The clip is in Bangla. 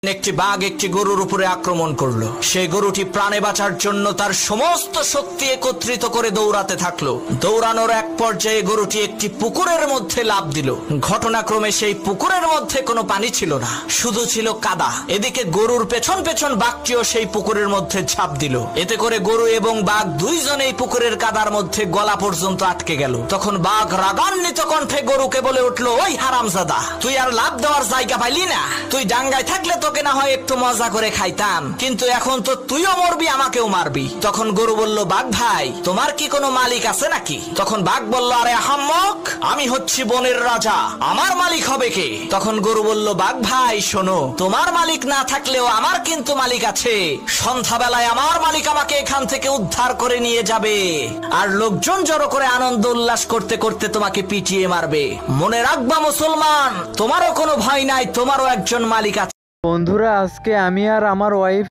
একটি বাঘ একটি গরুর উপরে আক্রমণ করলো। সেই গরুটি প্রাণে বাঁচার জন্য তার সমস্ত শক্তি একত্রিত করে দৌড়াতে থাকলো। দৌড়ানোর এক পর্যায়ে গরুটি একটি পুকুরের মধ্যে লাফ দিল। ঘটনাক্রমে সেই পুকুরের মধ্যে কোনো পানি ছিল না, শুধু ছিল কাদা। এদিকে গরুর পেছন পেছন বাঘটিও সেই পুকুরের মধ্যে ঝাঁপ দিল। এতে করে গরু এবং বাঘ দুইজনেই পুকুরের কাদার মধ্যে গলা পর্যন্ত আটকে গেল। তখন বাঘ রাগান্বিত কণ্ঠে গরুকে বলে উঠলো, ওই হারামজাদা, তুই আর লাফ দেওয়ার জায়গা পাইলি না? তুই ডাঙ্গায় থাকলে তোকে না হয় একটু মজা করে খাইতাম, কিন্তু এখন তো তুইও মরবি, আমাকেও মারবি। তখন গরু বলল, বাঘ ভাই, তোমার কি কোনো মালিক আছে নাকি? তখন বাঘ বলল, আরে আহাম্মক, আমি হচ্ছি বনের রাজা, আমার মালিক হবে কে? তখন গরু বলল, বাঘ ভাই শোনো, তোমার মালিক না থাকলেও আমার কিন্তু মালিক আছে। সন্ধ্যাবেলায় আমার মালিক আমাকে এখান থেকে উদ্ধার করে নিয়ে যাবে, আর লোকজন জড়ো করে আনন্দ উল্লাস করতে করতে তোমাকে পিটিয়ে মারবে। মনে রাখবা মুসলমান, তোমারও কোনো ভয় নাই, তোমারও একজন মালিক আছে। বন্ধুরা, আজকে আমি আর আমার ওয়াইফ